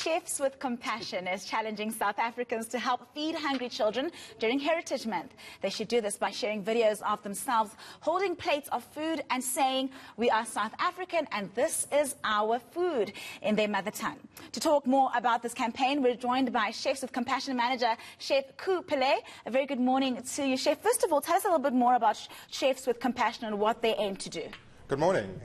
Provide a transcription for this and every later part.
Chefs with Compassion is challenging South Africans to help feed hungry children during Heritage Month. They should do this by sharing videos of themselves holding plates of food and saying, "We are South African and this is our food," in their mother tongue. To talk more about this campaign, we're joined by Chefs with Compassion manager, Chef Coo Pillay. A very good morning to you, Chef. First of all, tell us a little bit more about Chefs with Compassion and what they aim to do. Good morning.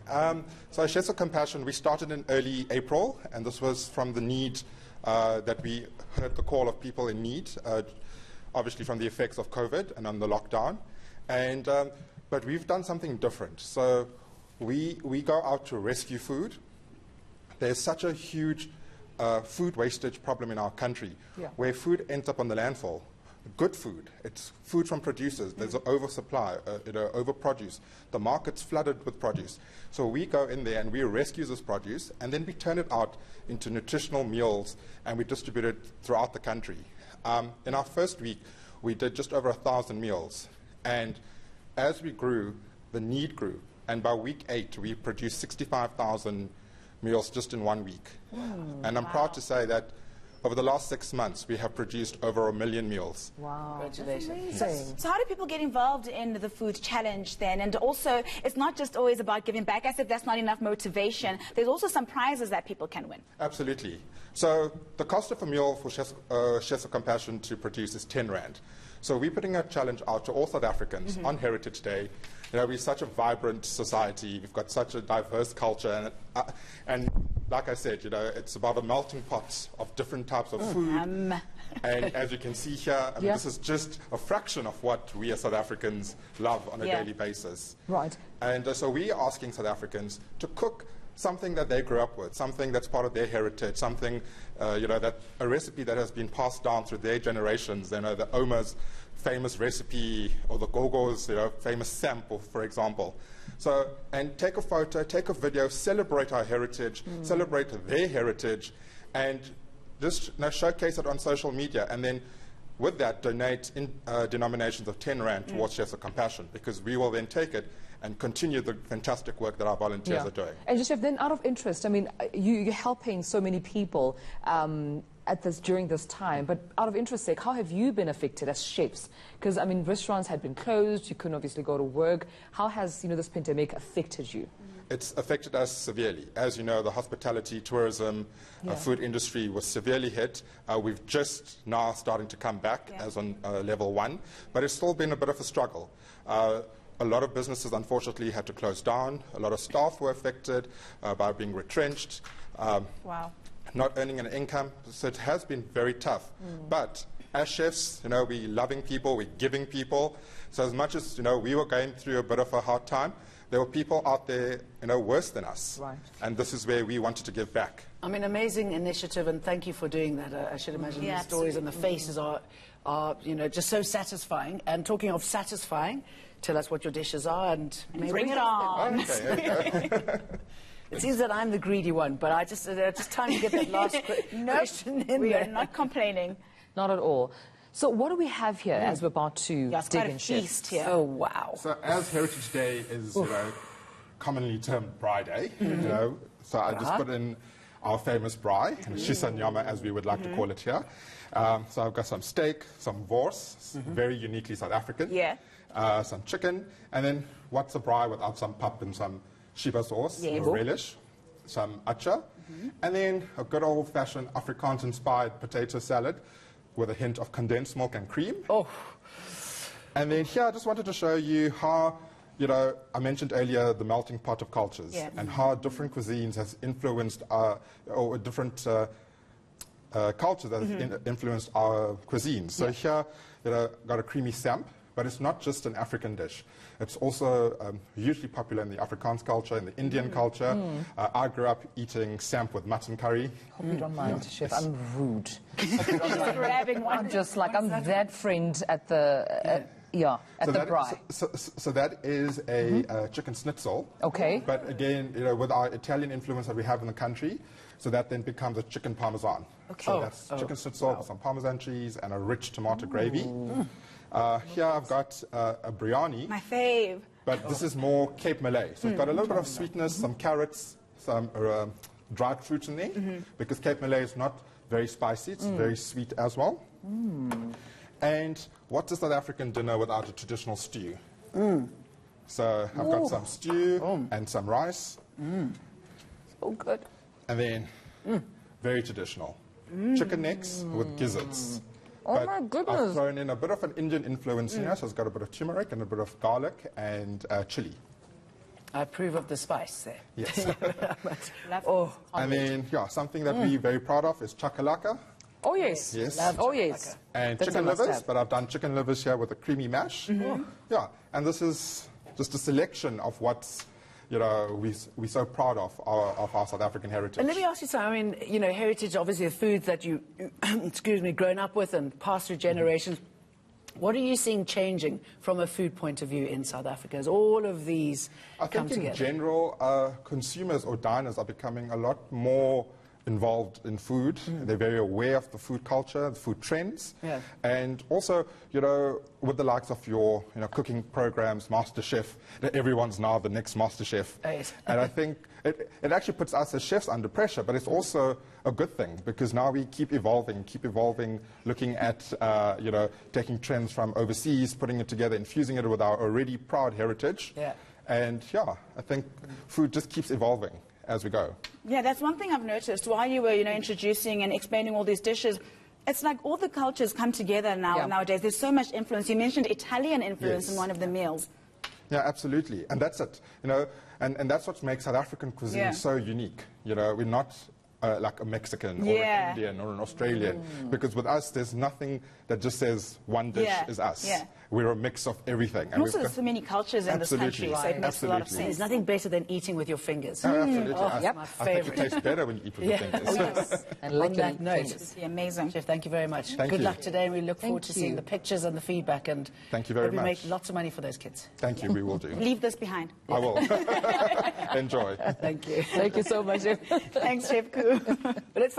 So Chefs of Compassion, we started in early April, and this was from the need that we heard the call of people in need, obviously from the effects of COVID and on the lockdown. And, but we've done something different. So we go out to rescue food. There's such a huge food wastage problem in our country, where food ends up on the landfill. Good food, it's food from producers. There's an oversupply, overproduce. The market's flooded with produce. So we go in there and we rescue this produce, and then we turn it out into nutritional meals, and we distribute it throughout the country. In our first week, we did just over 1,000 meals. And as we grew, the need grew. And by week 8, we produced 65,000 meals just in 1 week. And I'm proud to say that over the last 6 months, we have produced over 1 million meals. Wow. Congratulations. So how do people get involved in the food challenge then? And also, it's not just always about giving back. As if that's not enough motivation, there's also some prizes that people can win. Absolutely. So the cost of a meal for Chefs of Compassion to produce is 10 Rand. So we're putting a challenge out to all South Africans on Heritage Day. You know, we're such a vibrant society. We've got such a diverse culture. And like I said, you know, it's about a melting pot of different types of food. And as you can see here, I mean, this is just a fraction of what we as South Africans love on a daily basis. Right. And so we are asking South Africans to cook something that they grew up with, something that's part of their heritage, something, you know, that a recipe that has been passed down through their generations. You know, the Oma's famous recipe, or the Gogo's, you know, famous sample, for example. So, and take a photo, take a video, celebrate our heritage, celebrate their heritage, and just showcase it on social media. And then with that, donate in denominations of 10 Rand towards Chefs of Compassion, because we will then take it and continue the fantastic work that our volunteers are doing. And Chef, then out of interest, I mean, you're helping so many people during this time, but out of interest sake, how have you been affected as chefs? Because, I mean, restaurants had been closed, you couldn't obviously go to work. How has, you know, this pandemic affected you? It's affected us severely. As you know, the hospitality, tourism, food industry was severely hit. We've just now starting to come back as on level 1, but it's still been a bit of a struggle. A lot of businesses, unfortunately, had to close down. A lot of staff were affected by being retrenched, not earning an income. So it has been very tough. But as chefs, you know, we're loving people, we're giving people. So as much as, you know, we were going through a bit of a hard time, there were people out there, you know, worse than us. Right. And this is where we wanted to give back. I mean, amazing initiative, and thank you for doing that. I should imagine the stories and the faces are, you know, just so satisfying. And talking of satisfying, tell us what your dishes are and maybe bring it on. It seems that I'm the greedy one, but I just time to get that last question in We there. are not complaining. Not at all. So what do we have here as we're about to dig in, feast here. Oh, wow. So as Heritage Day is, you know, commonly termed Braai Day, you know, so I just put in our famous braai, shisa nyama as we would like to call it here. So I've got some steak, some wors, very uniquely South African, some chicken, and then what's a braai without some pap and some shiba sauce, or relish, some atcha, and then a good old-fashioned Afrikaans-inspired potato salad with a hint of condensed milk and cream. And then here I just wanted to show you how, you know, I mentioned earlier the melting pot of cultures and how different cuisines has influenced or different cultures that have influenced our cuisines. So here, you know, got a creamy samp, but it's not just an African dish. It's also hugely popular in the Afrikaans culture, in the Indian culture. I grew up eating samp with mutton curry. Hope you don't mind, Chef. I'm rude. Just grabbing one. I'm just like, I'm that friend at the, at the braai. So that is a chicken schnitzel. Okay. But again, you know, with our Italian influence that we have in the country, so that then becomes a chicken parmesan. Okay. So that's chicken schnitzel with some parmesan cheese and a rich tomato gravy. Here I've got a biryani. My fave. But this is more Cape Malay. So it's got a little bit of sweetness, some carrots, some dried fruits in there, because Cape Malay is not very spicy, it's very sweet as well. And what's a South African dinner without a traditional stew? So I've got some stew and some rice. Oh, good. And then, very traditional, chicken necks with gizzards. Oh, But my goodness. I've thrown in a bit of an Indian influence here, so it's got a bit of turmeric and a bit of garlic and chili. I approve of the spice there. Yes. Oh, And then, yeah, something that we're very proud of is chakalaka. Oh, yes. Yes. Oh, yes. And That's a chicken livers, must-have. but I've done chicken livers here with a creamy mash. Yeah, and this is just a selection of what's, you know, we're so proud of our South African heritage. and let me ask you something. I mean, you know, heritage, obviously, the foods that you, excuse me, grown up with and passed through generations. What are you seeing changing from a food point of view in South Africa as all of these I come think in together? general, consumers or diners are becoming a lot more involved in food. They're very aware of the food culture, the food trends. Yeah. And also, you know, with the likes of your, you know, cooking programs, MasterChef, that everyone's now the next MasterChef. Right. And I think it actually puts us as chefs under pressure, but it's also a good thing because now we keep evolving, looking at, you know, taking trends from overseas, putting it together, infusing it with our already proud heritage. Yeah. And yeah, I think food just keeps evolving as we go. Yeah, that's one thing I've noticed while you were, you know, introducing and explaining all these dishes. It's like all the cultures come together nowadays. There's so much influence. You mentioned Italian influence in Yes. one of the meals. Yeah, absolutely. And that's it. You know, and that's what makes South African cuisine so unique. You know, we're not like a Mexican or an Indian or an Australian. Because with us, there's nothing that just says one dish is us. Yeah. We're a mix of everything. And also, there's so many cultures in this country, so it makes a lot of sense. There's nothing better than eating with your fingers. Oh, absolutely. Oh, I, yep. My I think it favourite. tastes better when you eat with your fingers. Oh, yes. And On licking that note, fingers. Be amazing. Chef, thank you very much. Thank Good you. luck today, and we look forward to Thank seeing you. the pictures and the feedback. And Thank you very hope we much. make lots of money for those kids. Thank you, we will do. Leave this behind. I will. Enjoy. Thank you. Thank you so much. Thanks, Chef Coo. But let's